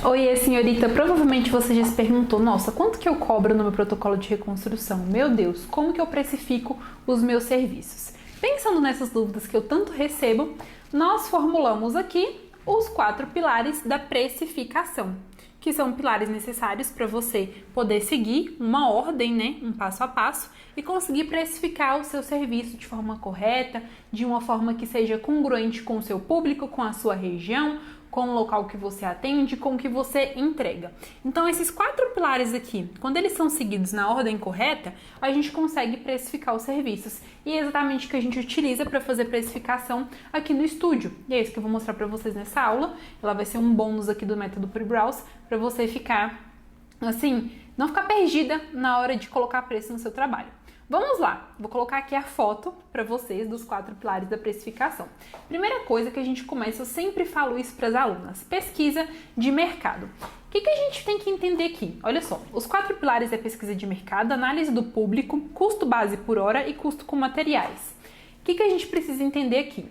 Oiê, senhorita, provavelmente você já se perguntou, nossa, quanto que eu cobro no meu protocolo de reconstrução? Meu Deus, como que eu precifico os meus serviços? Pensando nessas dúvidas que eu tanto recebo, nós formulamos aqui os 4 pilares da precificação, que são pilares necessários para você poder seguir uma ordem, né, um passo a passo, e conseguir precificar o seu serviço de forma correta, de uma forma que seja congruente com o seu público, com a sua região, com o local que você atende, com o que você entrega. Então, esses 4 pilares aqui, quando eles são seguidos na ordem correta, a gente consegue precificar os serviços. E é exatamente o que a gente utiliza para fazer precificação aqui no estúdio. E é isso que eu vou mostrar para vocês nessa aula. Ela vai ser um bônus aqui do método Pre-Browse para você ficar, assim, não ficar perdida na hora de colocar preço no seu trabalho. Vamos lá, vou colocar aqui a foto para vocês dos 4 pilares da precificação. Primeira coisa que a gente começa, eu sempre falo isso para as alunas, pesquisa de mercado. O que a gente tem que entender aqui? Olha só, os 4 pilares é pesquisa de mercado, análise do público, custo base por hora e custo com materiais. O que a gente precisa entender aqui?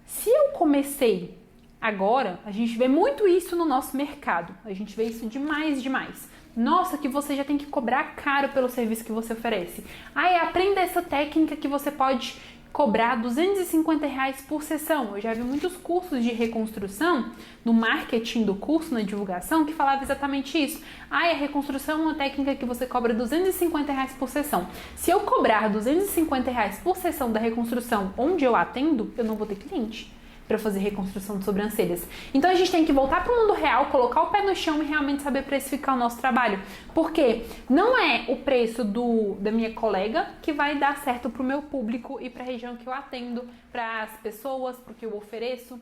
Se eu comecei agora, a gente vê muito isso no nosso mercado, a gente vê isso demais. Nossa, que você já tem que cobrar caro pelo serviço que você oferece. Ai, aprenda essa técnica que você pode cobrar R$ 250 por sessão. Eu já vi muitos cursos de reconstrução no marketing do curso, na divulgação, que falava exatamente isso. Ai, a reconstrução é uma técnica que você cobra R$ 250 por sessão. Se eu cobrar R$ 250 por sessão da reconstrução onde eu atendo, eu não vou ter cliente para fazer reconstrução de sobrancelhas. Então a gente tem que voltar para o mundo real, colocar o pé no chão e realmente saber precificar o nosso trabalho. Porque não é o preço da minha colega que vai dar certo para o meu público e para a região que eu atendo, para as pessoas, para o que eu ofereço.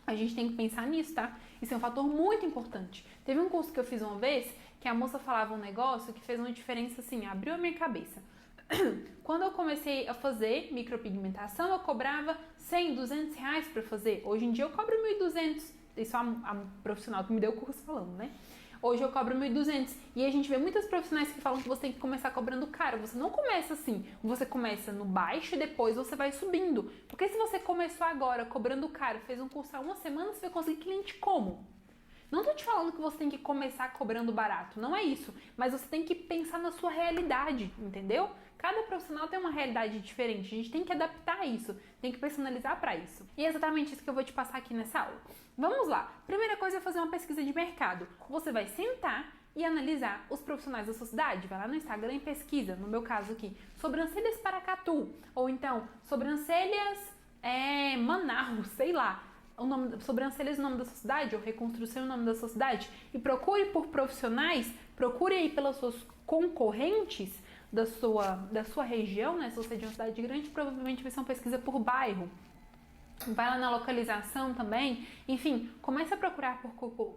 A gente tem que pensar nisso, tá? Isso é um fator muito importante. Teve um curso que eu fiz uma vez que a moça falava um negócio que fez uma diferença assim, abriu a minha cabeça. Quando eu comecei a fazer micropigmentação, eu cobrava 100, 200 reais para fazer. Hoje em dia eu cobro 1.200. Isso a profissional que me deu o curso falando, né? Hoje eu cobro 1.200. E a gente vê muitas profissionais que falam que você tem que começar cobrando caro. Você não começa assim. Você começa no baixo e depois você vai subindo. Porque se você começou agora cobrando caro, fez um curso há uma semana, você vai conseguir cliente como? Não tô te falando que você tem que começar cobrando barato, não é isso. Mas você tem que pensar na sua realidade, entendeu? Cada profissional tem uma realidade diferente, a gente tem que adaptar isso, tem que personalizar para isso. E é exatamente isso que eu vou te passar aqui nessa aula. Vamos lá. Primeira coisa é fazer uma pesquisa de mercado. Você vai sentar e analisar os profissionais da sua cidade. Vai lá no Instagram e pesquisa, no meu caso aqui, sobrancelhas Paracatu, ou então sobrancelhas Manaus, sei lá. O nome, sobrancelhas, o nome da sua cidade, ou reconstrução, o nome da sua cidade, e procure por profissionais, procure aí pelas suas concorrentes da sua região, né? Se você é de uma cidade grande, provavelmente vai ser uma pesquisa por bairro. Vai lá na localização também, enfim, comece a procurar por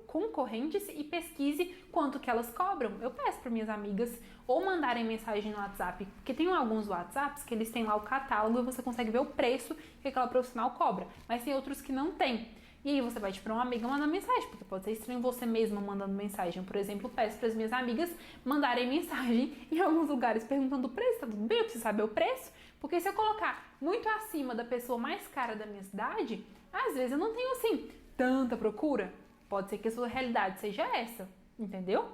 concorrentes e pesquise quanto que elas cobram. Eu peço para minhas amigas ou mandarem mensagem no WhatsApp, porque tem alguns WhatsApps que eles têm lá o catálogo e você consegue ver o preço que aquela profissional cobra, mas tem outros que não tem. E aí você vai para uma amiga mandar mensagem, porque pode ser estranho você mesma mandando mensagem. Por exemplo, peço para as minhas amigas mandarem mensagem em alguns lugares perguntando o preço, tá tudo bem? Eu preciso saber o preço. Porque se eu colocar muito acima da pessoa mais cara da minha cidade, às vezes eu não tenho, assim, tanta procura. Pode ser que a sua realidade seja essa, entendeu?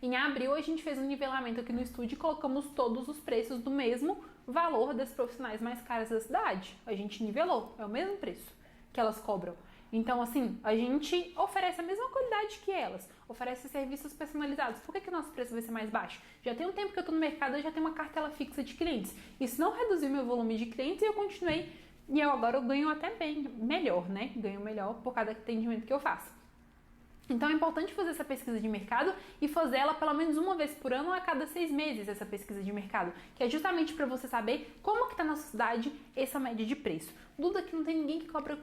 Em abril, a gente fez um nivelamento aqui no estúdio e colocamos todos os preços do mesmo valor das profissionais mais caras da cidade. A gente nivelou, é o mesmo preço que elas cobram. Então, assim, a gente oferece a mesma qualidade que elas, oferece serviços personalizados. Por que o nosso preço vai ser mais baixo? Já tem um tempo que eu tô no mercado, eu já tenho uma cartela fixa de clientes. Isso não reduziu meu volume de clientes e eu continuei. E agora eu ganho até bem, melhor, né? Ganho melhor por cada atendimento que eu faço. Então é importante fazer essa pesquisa de mercado e fazer ela pelo menos uma vez por ano ou a cada 6 meses, essa pesquisa de mercado, que é justamente para você saber como que está na sua cidade essa média de preço. Duda que não tem ninguém que cobra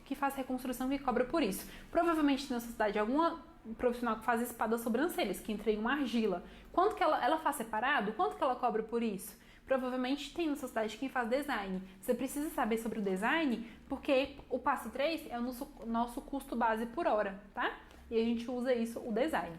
que faz reconstrução que cobra por isso. Provavelmente tem na sua cidade alguma profissional que faz espada sobrancelhas, que entra em uma argila. Quanto que ela faz separado? Quanto que ela cobra por isso? Provavelmente tem na sua cidade quem faz design. Você precisa saber sobre o design, porque o passo 3 é o nosso custo base por hora, tá? E a gente usa isso, o design.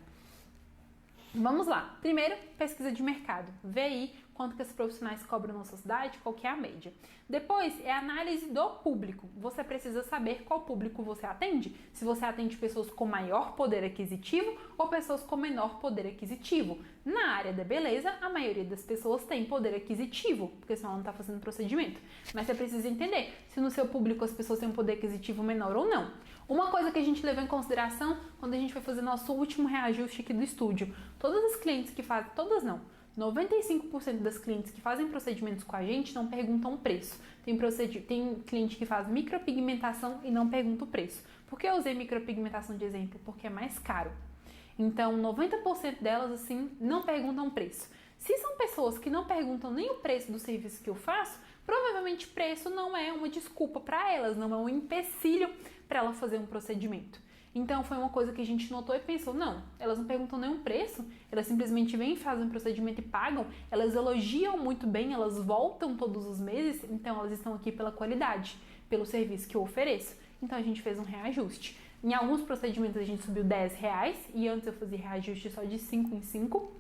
Vamos lá. Primeiro, pesquisa de mercado. Vê aí quanto que esses profissionais cobram na sua cidade, qual que é a média. Depois é a análise do público. Você precisa saber qual público você atende. Se você atende pessoas com maior poder aquisitivo ou pessoas com menor poder aquisitivo. Na área da beleza, a maioria das pessoas tem poder aquisitivo, porque senão ela não está fazendo procedimento. Mas você precisa entender se no seu público as pessoas têm um poder aquisitivo menor ou não. Uma coisa que a gente levou em consideração quando a gente foi fazer nosso último reajuste aqui do estúdio, todas as clientes que fazem, todas não, 95% das clientes que fazem procedimentos com a gente não perguntam o preço. Tem cliente que faz micropigmentação e não pergunta o preço. Por que eu usei micropigmentação de exemplo? Porque é mais caro. Então, 90% delas, assim, não perguntam o preço. Se são pessoas que não perguntam nem o preço do serviço que eu faço, provavelmente preço não é uma desculpa para elas, não é um empecilho para ela fazer um procedimento. Então foi uma coisa que a gente notou e pensou, não, elas não perguntam nenhum preço, elas simplesmente vêm, fazem um procedimento e pagam, elas elogiam muito bem, elas voltam todos os meses, então elas estão aqui pela qualidade, pelo serviço que eu ofereço. Então a gente fez um reajuste. Em alguns procedimentos a gente subiu R$10 e antes eu fazia reajuste só de 5 em 5.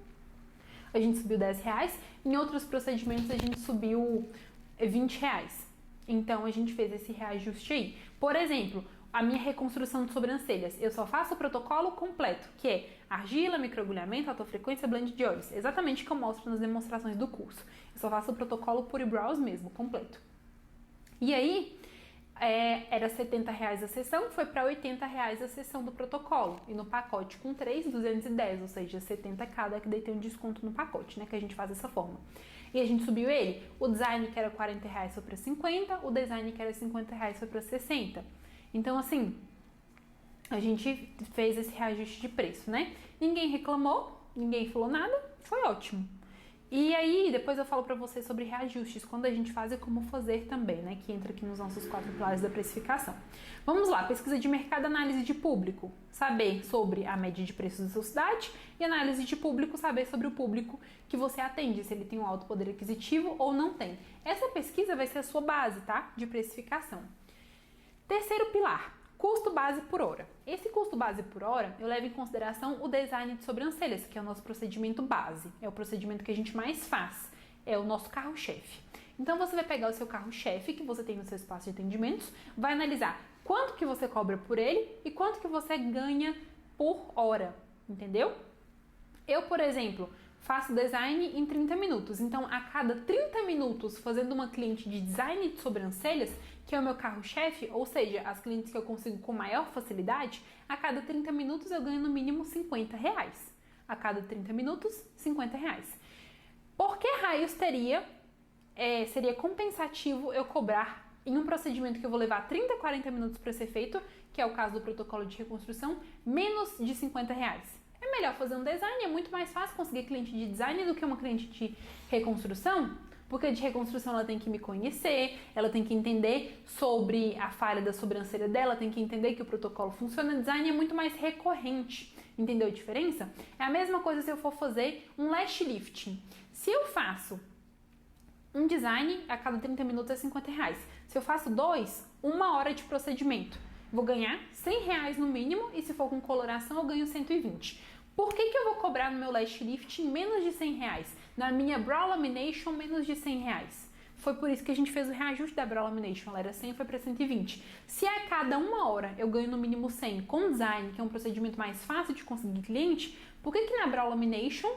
A gente subiu R$10. Em outros procedimentos a gente subiu R$20. Então a gente fez esse reajuste aí. Por exemplo, a minha reconstrução de sobrancelhas, eu só faço o protocolo completo, que é argila, microagulhamento, alta-frequência, blend de olhos. Exatamente o que eu mostro nas demonstrações do curso. Eu só faço o protocolo Pure Brows mesmo, completo. E aí, era R$70 a sessão, foi para R$80 a sessão do protocolo. E no pacote com 3, 210, ou seja, 70 cada, que daí tem um desconto no pacote, né? Que a gente faz dessa forma. E a gente subiu ele. O design que era R$40 foi para 50, o design que era R$50 foi para 60. Então, assim, a gente fez esse reajuste de preço, né? Ninguém reclamou, ninguém falou nada, foi ótimo. E aí, depois eu falo pra vocês sobre reajustes, quando a gente faz e como fazer também, né? Que entra aqui nos nossos 4 pilares da precificação. Vamos lá, pesquisa de mercado, análise de público. Saber sobre a média de preços da sua cidade e análise de público, saber sobre o público que você atende, se ele tem um alto poder aquisitivo ou não tem. Essa pesquisa vai ser a sua base, tá? De precificação. Terceiro pilar, custo base por hora. Esse custo base por hora, eu levo em consideração o design de sobrancelhas, que é o nosso procedimento base. É o procedimento que a gente mais faz. É o nosso carro-chefe. Então, você vai pegar o seu carro-chefe, que você tem no seu espaço de atendimentos, vai analisar quanto que você cobra por ele e quanto que você ganha por hora, entendeu? Eu, por exemplo, faço design em 30 minutos. Então, a cada 30 minutos, fazendo uma cliente de design de sobrancelhas, que é o meu carro-chefe, ou seja, as clientes que eu consigo com maior facilidade, a cada 30 minutos eu ganho no mínimo R$50. A cada 30 minutos, R$50. Por que raios seria compensativo eu cobrar em um procedimento que eu vou levar 30, 40 minutos para ser feito, que é o caso do protocolo de reconstrução, menos de R$50? É melhor fazer um design, é muito mais fácil conseguir cliente de design do que uma cliente de reconstrução, porque de reconstrução ela tem que me conhecer, ela tem que entender sobre a falha da sobrancelha dela, tem que entender que o protocolo funciona. Design é muito mais recorrente, entendeu a diferença? É a mesma coisa se eu for fazer um lash lifting. Se eu faço um design, a cada 30 minutos é R$50. Se eu faço 2, 1 hora de procedimento, vou ganhar R$100 no mínimo, e se for com coloração eu ganho 120. Por que eu vou cobrar no meu lash lift menos de R$100? Na minha brow lamination, menos de R$100. Foi por isso que a gente fez o reajuste da brow lamination. Ela era 100, foi para 120. Se a cada 1 hora eu ganho no mínimo 100 com design, que é um procedimento mais fácil de conseguir cliente, por que na brow lamination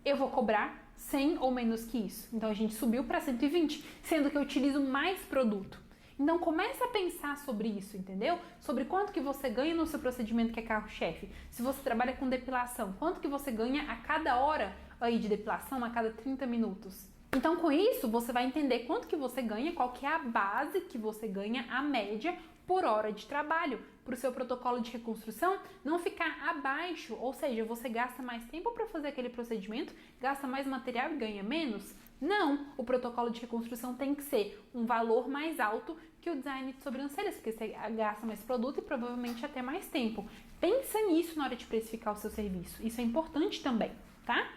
eu vou cobrar 100 ou menos que isso? Então a gente subiu para 120, sendo que eu utilizo mais produto. Então começa a pensar sobre isso, entendeu? Sobre quanto que você ganha no seu procedimento que é carro-chefe. Se você trabalha com depilação, quanto que você ganha a cada hora aí de depilação, a cada 30 minutos. Então com isso você vai entender quanto que você ganha, qual que é a base que você ganha, a média por hora de trabalho, para o seu protocolo de reconstrução não ficar abaixo, ou seja, você gasta mais tempo para fazer aquele procedimento, gasta mais material e ganha menos. Não, o protocolo de reconstrução tem que ser um valor mais alto que o design de sobrancelhas, porque você gasta mais produto e provavelmente até mais tempo. Pensa nisso na hora de precificar o seu serviço, isso é importante também, tá?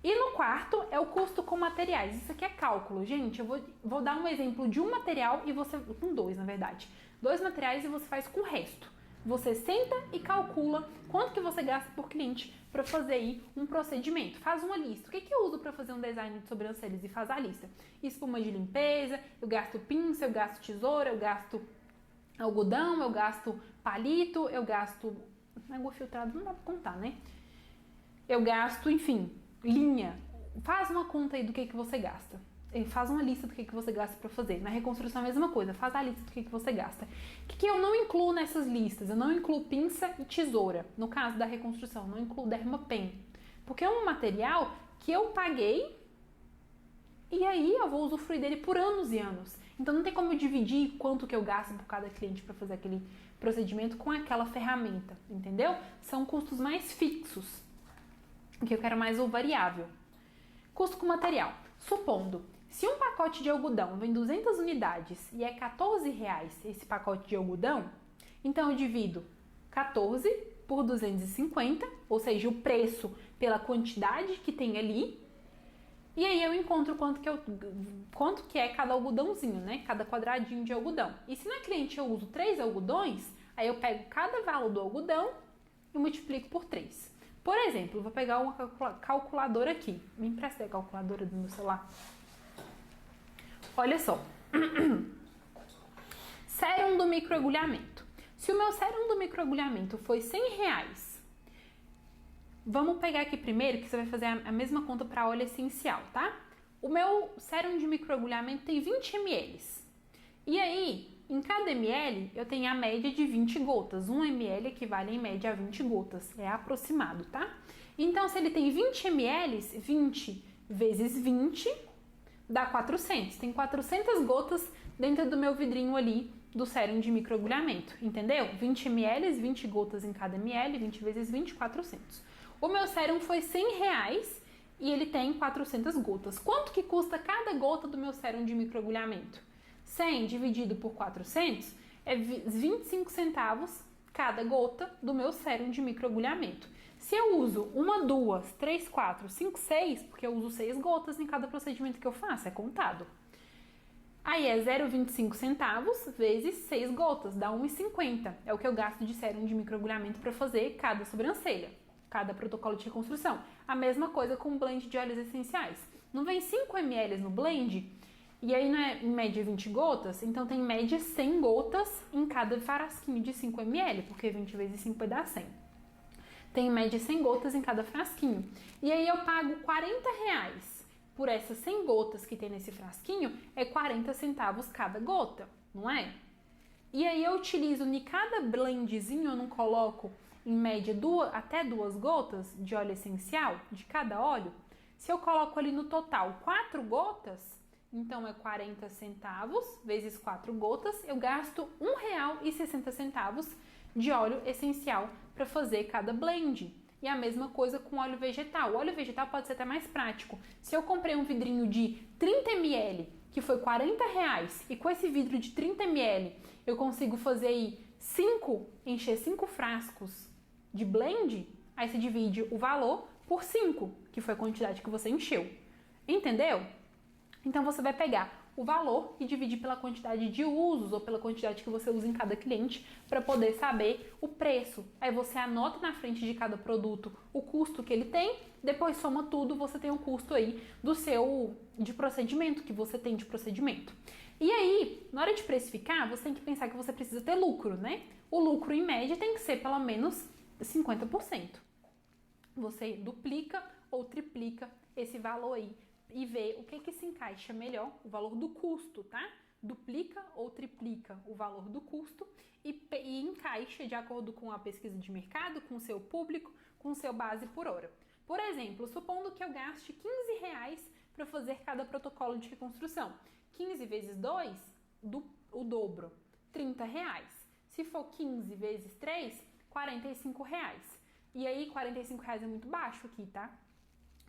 E no quarto é o custo com materiais. Isso aqui é cálculo, gente. Eu vou dar um exemplo de um material e você... com 2, na verdade. 2 materiais e você faz com o resto. Você senta e calcula quanto que você gasta por cliente para fazer aí um procedimento. Faz uma lista. O que eu uso para fazer um design de sobrancelhas? E faz a lista. Espuma de limpeza, eu gasto pinça, eu gasto tesoura, eu gasto algodão, eu gasto palito, eu gasto água filtrada, não dá pra contar, né? Eu gasto, enfim, linha. Faz uma conta aí do que você gasta. Faz uma lista do que você gasta para fazer. Na reconstrução é a mesma coisa, faz a lista do que você gasta. O que eu não incluo nessas listas? Eu não incluo pinça e tesoura. No caso da reconstrução, eu não incluo Dermapen. Porque é um material que eu paguei e aí eu vou usufruir dele por anos e anos. Então não tem como eu dividir quanto que eu gasto por cada cliente para fazer aquele procedimento com aquela ferramenta, entendeu? São custos mais fixos, que eu quero mais o variável. Custo com material. Supondo, se um pacote de algodão vem 200 unidades e é R$14 esse pacote de algodão, então eu divido 14 por 250, ou seja, o preço pela quantidade que tem ali, e aí eu encontro quanto que é cada algodãozinho, né? Cada quadradinho de algodão. E se na cliente eu uso 3 algodões, aí eu pego cada valor do algodão e multiplico por 3. Por exemplo, vou pegar uma calculadora aqui. Me empresta a calculadora do meu celular. Olha só. Sérum do microagulhamento. Se o meu sérum do microagulhamento foi R$100, vamos pegar aqui primeiro que você vai fazer a mesma conta para óleo essencial, tá? O meu sérum de microagulhamento tem 20 ml. E aí, em cada ml, eu tenho a média de 20 gotas. 1 ml equivale em média a 20 gotas. É aproximado, tá? Então, se ele tem 20 ml, 20 vezes 20 dá 400. Tem 400 gotas dentro do meu vidrinho ali do sérum de microagulhamento, entendeu? 20 ml, 20 gotas em cada ml, 20 vezes 20, 400. O meu sérum foi R$100 e ele tem 400 gotas. Quanto que custa cada gota do meu sérum de microagulhamento? 100 dividido por 400 é 25 centavos cada gota do meu sérum de microagulhamento. Se eu uso 1, 2, 3, 4, 5, 6, porque eu uso 6 gotas em cada procedimento que eu faço, é contado. Aí é 0,25 centavos vezes 6 gotas, dá 1,50. É o que eu gasto de sérum de microagulhamento para fazer cada sobrancelha, cada protocolo de reconstrução. A mesma coisa com o blend de óleos essenciais. Não vem 5 ml no blend? E aí não é em média 20 gotas? Então tem em média 100 gotas em cada frasquinho de 5 ml, porque 20 vezes 5 vai dar 100. Tem em média 100 gotas em cada frasquinho. E aí eu pago R$40 por essas 100 gotas que tem nesse frasquinho, é 40 centavos cada gota, não é? E aí eu utilizo em cada blendzinho, eu não coloco em média até 2 gotas de óleo essencial de cada óleo. Se eu coloco ali no total 4 gotas, então é 40 centavos vezes 4 gotas, eu gasto R$1,60 de óleo essencial para fazer cada blend. E a mesma coisa com óleo vegetal. O óleo vegetal pode ser até mais prático. Se eu comprei um vidrinho de 30 ml, que foi R$40, e com esse vidro de 30 ml eu consigo fazer aí encher 5 frascos de blend, aí você divide o valor por 5, que foi a quantidade que você encheu. Entendeu? Então você vai pegar o valor e dividir pela quantidade de usos ou pela quantidade que você usa em cada cliente para poder saber o preço. Aí você anota na frente de cada produto o custo que ele tem, depois soma tudo, você tem o custo aí de procedimento que você tem de procedimento. E aí, na hora de precificar, você tem que pensar que você precisa ter lucro, né? O lucro em média tem que ser pelo menos 50%. Você duplica ou triplica esse valor aí e ver o que se encaixa melhor, o valor do custo, tá? Duplica ou triplica o valor do custo e encaixa de acordo com a pesquisa de mercado, com o seu público, com o seu base por hora. Por exemplo, supondo que eu gaste R$15 para fazer cada protocolo de reconstrução. 15 vezes 2, o dobro, R$30. Se for 15 vezes 3, R$45. E aí, R$45 é muito baixo aqui, tá?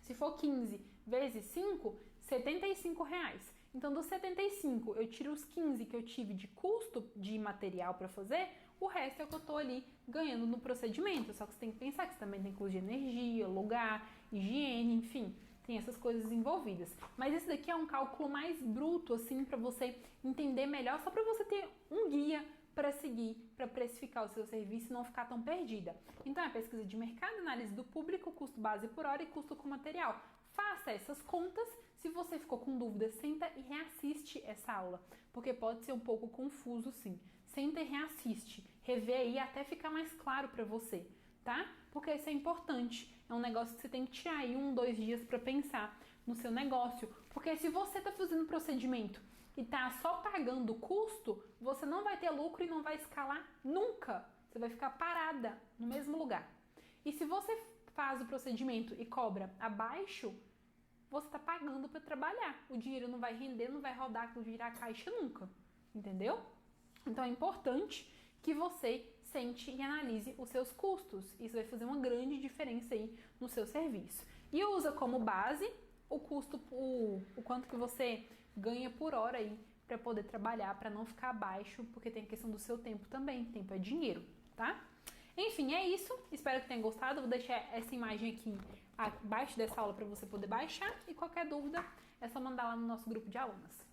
Se for 15 vezes 5, R$75. Então, dos 75, eu tiro os 15 que eu tive de custo de material para fazer, o resto é o que eu tô ali ganhando no procedimento. Só que você tem que pensar que você também tem custo de energia, lugar, higiene, enfim, tem essas coisas envolvidas. Mas esse daqui é um cálculo mais bruto, assim, para você entender melhor, só para você ter um guia para seguir, para precificar o seu serviço e não ficar tão perdida. Então é pesquisa de mercado, análise do público, custo base por hora e custo com material. Faça essas contas. Se você ficou com dúvida, senta e reassiste essa aula, porque pode ser um pouco confuso sim. Senta e reassiste, revê aí até ficar mais claro para você, tá? Porque isso é importante, é um negócio que você tem que tirar aí 1-2 dias para pensar no seu negócio, porque se você tá fazendo procedimento e tá só pagando o custo, você não vai ter lucro e não vai escalar nunca, você vai ficar parada no mesmo lugar. E se você faz o procedimento e cobra abaixo, você tá pagando para trabalhar, o dinheiro não vai render, não vai rodar, não virar caixa nunca, entendeu? Então é importante que você sente e analise os seus custos. Isso vai fazer uma grande diferença aí no seu serviço. E usa como base o custo, o quanto que você ganha por hora aí para poder trabalhar, para não ficar abaixo, porque tem a questão do seu tempo também. Tempo é dinheiro, tá? Enfim, é isso. Espero que tenha gostado. Vou deixar essa imagem aqui abaixo dessa aula para você poder baixar. E qualquer dúvida é só mandar lá no nosso grupo de alunas.